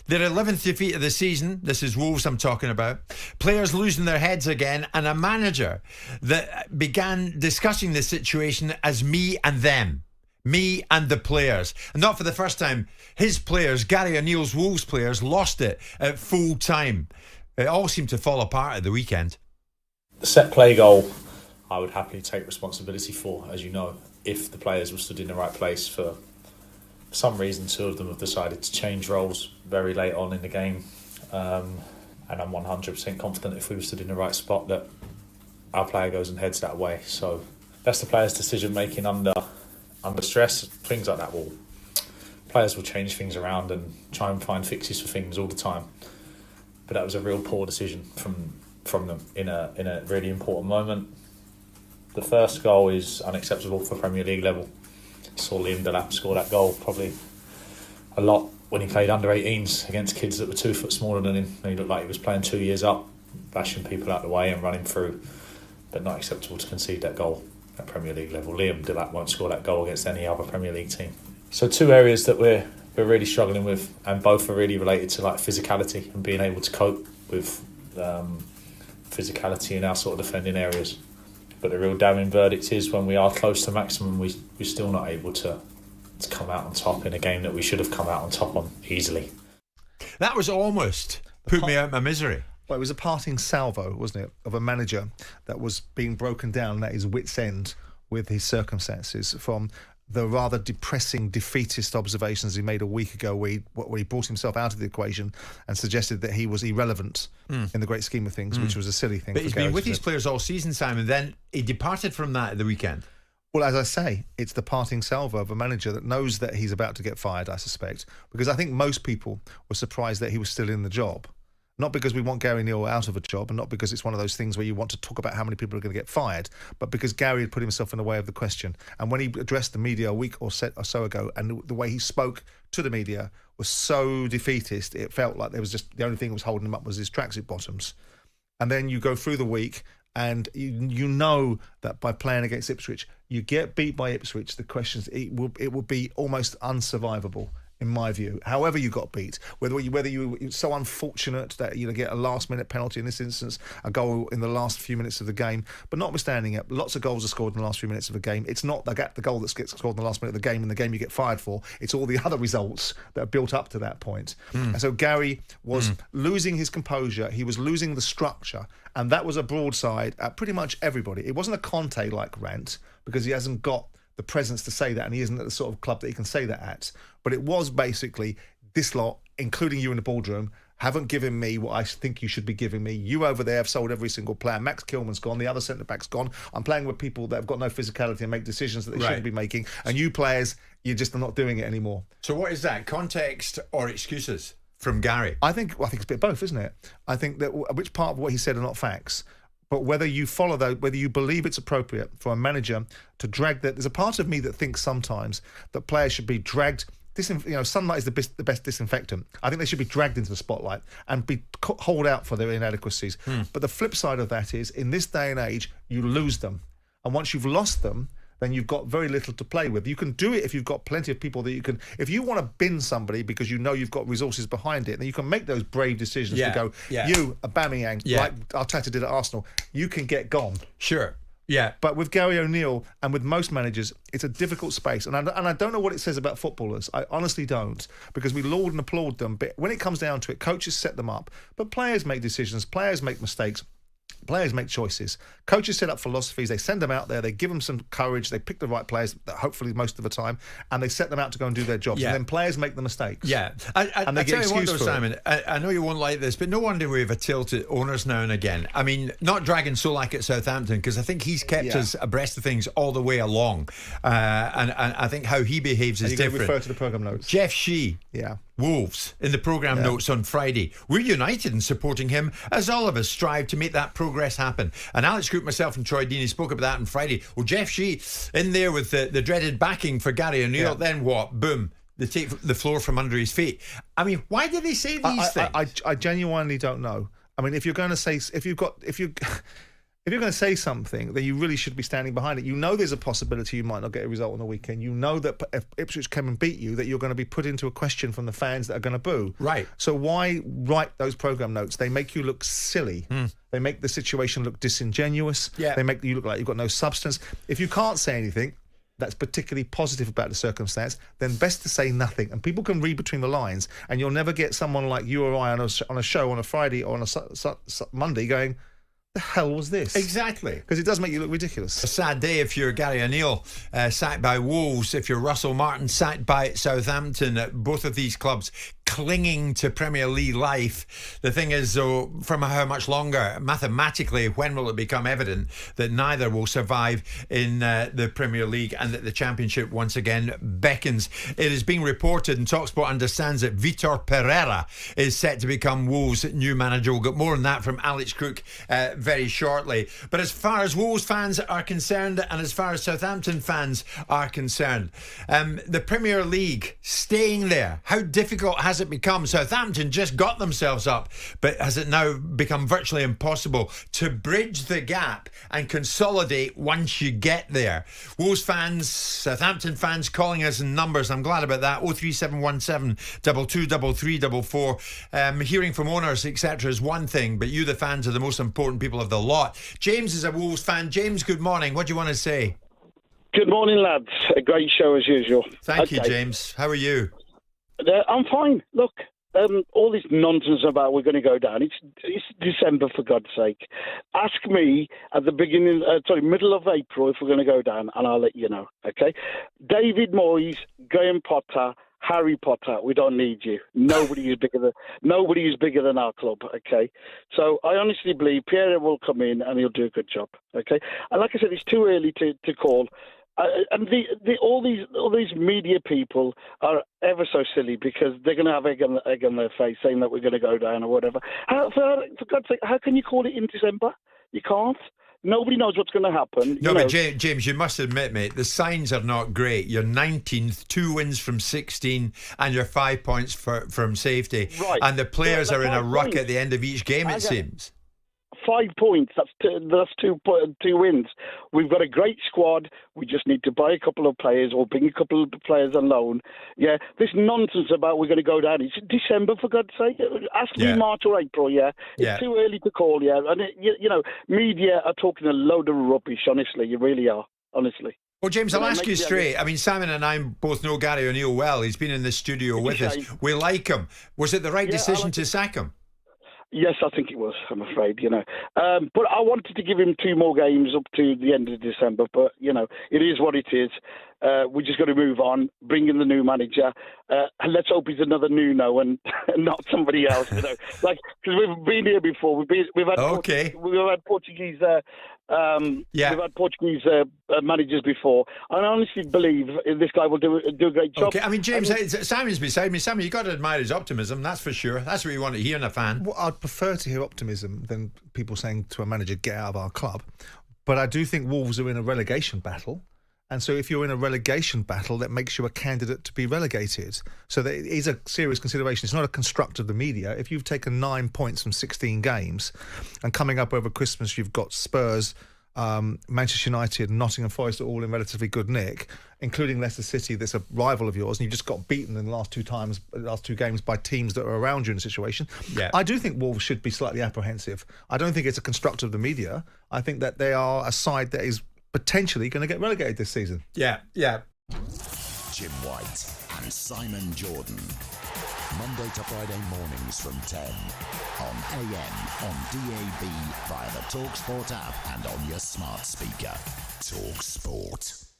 Their 11th defeat of the season. This is Wolves I'm talking about. Players losing their heads again, and a manager that began discussing the situation as me and them. Me and the players. And not for the first time, his players, Gary O'Neill's Wolves players, lost it at full time. It all seemed to fall apart at the weekend. The set play goal, I would happily take responsibility for, as you know, if the players were stood in the right place. For some reason, two of them have decided to change roles very late on in the game. And I'm 100% confident if we were stood in the right spot that our player goes and heads that way. So that's the players' decision making under stress. Things like that players will change things around and try and find fixes for things all the time. But that was a real poor decision from them in a really important moment. The first goal is unacceptable for Premier League level. Saw Liam Delap score that goal probably a lot when he played under 18s against kids that were 2 foot smaller than him. He looked like he was playing 2 years up, bashing people out of the way and running through. But not acceptable to concede that goal at Premier League level. Liam Delap won't score that goal against any other Premier League team. So two areas that we're really struggling with, and both are really related to like physicality and being able to cope with physicality in our sort of defending areas. But the real damning verdict is when we are close to maximum, we're still not able to come out on top in a game that we should have come out on top on easily. That was almost put me out of my misery. Well, it was a parting salvo, wasn't it, of a manager that was being broken down at his wit's end with his circumstances from the rather depressing, defeatist observations he made a week ago where he brought himself out of the equation and suggested that he was irrelevant in the great scheme of things, which was a silly thing. But he's been with his players all season, Simon. Then he departed from that at the weekend. Well, as I say, it's the parting salvo of a manager that knows that he's about to get fired, I suspect, because I think most people were surprised that he was still in the job. Not because we want Gary O'Neill out of a job, and not because it's one of those things where you want to talk about how many people are going to get fired, but because Gary had put himself in the way of the question. And when he addressed the media a week or so ago, and the way he spoke to the media was so defeatist, it felt like there was just the only thing that was holding him up was his tracksuit bottoms. And then you go through the week, and you know that by playing against Ipswich, you get beat by Ipswich. The questions it will be almost unsurvivable. In my view, however you got beat, whether you were so unfortunate that you get a last-minute penalty in this instance, a goal in the last few minutes of the game, but notwithstanding it, lots of goals are scored in the last few minutes of the game. It's not the goal that gets scored in the last minute of the game and the game you get fired for. It's all the other results that are built up to that point. And so Gary was losing his composure. He was losing the structure, and that was a broadside at pretty much everybody. It wasn't a Conte-like rant because he hasn't got the presence to say that, and he isn't at the sort of club that he can say that at. But it was basically, this lot, including you in the boardroom, haven't given me what I think you should be giving me. You over there have sold every single player. Max Kilman's gone. The other centre-back's gone. I'm playing with people that have got no physicality and make decisions that they shouldn't be making. And you players, you're just not doing it anymore. So what is that? Context or excuses from Gary? I think it's a bit of both, isn't it? I think that which part of what he said are not facts. But whether you follow that, whether you believe it's appropriate for a manager to drag that, there's a part of me that thinks sometimes that players should be dragged. Sunlight is the best disinfectant. I think they should be dragged into the spotlight and be hauled out for their inadequacies. But the flip side of that is, in this day and age, you lose them, and once you've lost them, then you've got very little to play with. You can do it if you've got plenty of people that you can... If you want to bin somebody because you know you've got resources behind it, then you can make those brave decisions to go, you, Aubameyang, like Arteta did at Arsenal, you can get gone. Sure. Yeah. But with Gary O'Neill and with most managers, it's a difficult space. And I don't know what it says about footballers. I honestly don't, because we laud and applaud them. But when it comes down to it, coaches set them up. But players make decisions. Players make mistakes. Players make choices. Coaches set up philosophies. They send them out there. They give them some courage. They pick the right players, hopefully most of the time, and they set them out to go and do their jobs. And then players make the mistakes. Yeah. And they get excused for Simon, I know you won't like this, but no wonder we have a tilt at owners now and again. I mean, not dragging Solak at Southampton, because I think he's kept us abreast of things all the way along. And I think how he behaves is different. Refer to the programme notes. Jeff Shee. Yeah. Wolves in the programme notes on Friday. We're united in supporting him as all of us strive to make that progress happen. And Alex Group, myself and Troy Deeney spoke about that on Friday. Well, Jeff Shee in there with the dreaded backing for Gary O'Neill. Then what? Boom. They take the floor from under his feet. I mean, why do they say these things? I genuinely don't know. I mean, if you're going to say, if if you're going to say something, then you really should be standing behind it. You know there's a possibility you might not get a result on the weekend. You know that if Ipswich come and beat you, that you're going to be put into a question from the fans that are going to boo. Right. So why write those programme notes? They make you look silly. They make the situation look disingenuous. Yeah. They make you look like you've got no substance. If you can't say anything that's particularly positive about the circumstance, then best to say nothing. And people can read between the lines, and you'll never get someone like you or I on a show on a Friday or on a Monday going, the hell was this? Exactly. Because it does make you look ridiculous. A sad day if you're Gary O'Neill, sacked by Wolves, if you're Russell Martin, sacked by Southampton. Both of these clubs clinging to Premier League life. The thing is, though, from how much longer? Mathematically, when will it become evident that neither will survive in the Premier League and that the Championship once again beckons? It is being reported, and talkSPORT understands that Vitor Pereira is set to become Wolves' new manager. We'll get more on that from Alex Crook very shortly. But as far as Wolves fans are concerned, and as far as Southampton fans are concerned, the Premier League staying there, how difficult has it become? Southampton just got themselves up, but has it now become virtually impossible to bridge the gap and consolidate once you get there? Wolves fans, Southampton fans calling us in numbers. I'm glad about that. 03717 223344. Hearing from owners, etc., is one thing, but you, the fans, are the most important people of the lot. James is a Wolves fan. James, good morning. What do you want to say? Good morning, lads. A great show as usual. Thank you, James. How are you? I'm fine. Look, all this nonsense about we're going to go down. It's December, for God's sake. Ask me at the middle of April if we're going to go down, and I'll let you know. Okay? David Moyes, Graham Potter, Harry Potter. We don't need you. Nobody is bigger than our club. Okay? So I honestly believe Pierre will come in and he'll do a good job. Okay? And like I said, it's too early to call. And all these media people are ever so silly because they're going to have egg on their face saying that we're going to go down or whatever. For God's sake, how can you call it in December? You can't. Nobody knows what's going to happen. No, but James, you must admit, mate, the signs are not great. You're 19th, 2 wins from 16, and you're 5 points from safety. Right. And the players are in a ruck at the end of each game, it seems. 5 points. That's two wins. We've got a great squad. We just need to buy a couple of players or bring a couple of players on loan. Yeah, this nonsense about we're going to go down. It's December, for God's sake. Ask me March or April. Yeah, it's too early to call. Yeah, and media are talking a load of rubbish. Honestly, you really are. Honestly. Well, James, I'll ask you straight. I mean, Simon and I both know Gary O'Neill well. He's been in the studio with us. We like him. Was it the right decision to sack him? Yes, I think it was, I'm afraid, But I wanted to give him 2 more games up to the end of December. But, it is what it is. We just got to move on, bring in the new manager. And let's hope he's another Nuno and not somebody else, Because we've been here before. We've had Portuguese... We've had Portuguese managers before. I honestly believe this guy will do a great job. Okay, I mean, James, Simon's beside me. Simon, you've got to admire his optimism, that's for sure. That's what you want to hear in a fan. Well, I'd prefer to hear optimism than people saying to a manager, get out of our club. But I do think Wolves are in a relegation battle. And so if you're in a relegation battle, that makes you a candidate to be relegated. So that it is a serious consideration. It's not a construct of the media. If you've taken 9 points from 16 games and coming up over Christmas, you've got Spurs, Manchester United, Nottingham Forest are all in relatively good nick, including Leicester City, that's a rival of yours, and you just got beaten in the last two games by teams that are around you in a situation. Yeah. I do think Wolves should be slightly apprehensive. I don't think it's a construct of the media. I think that they are a side that is potentially going to get relegated this season. Yeah. Jim White and Simon Jordan. Monday to Friday mornings from 10 on AM, on DAB, via the talkSPORT app and on your smart speaker. talkSPORT.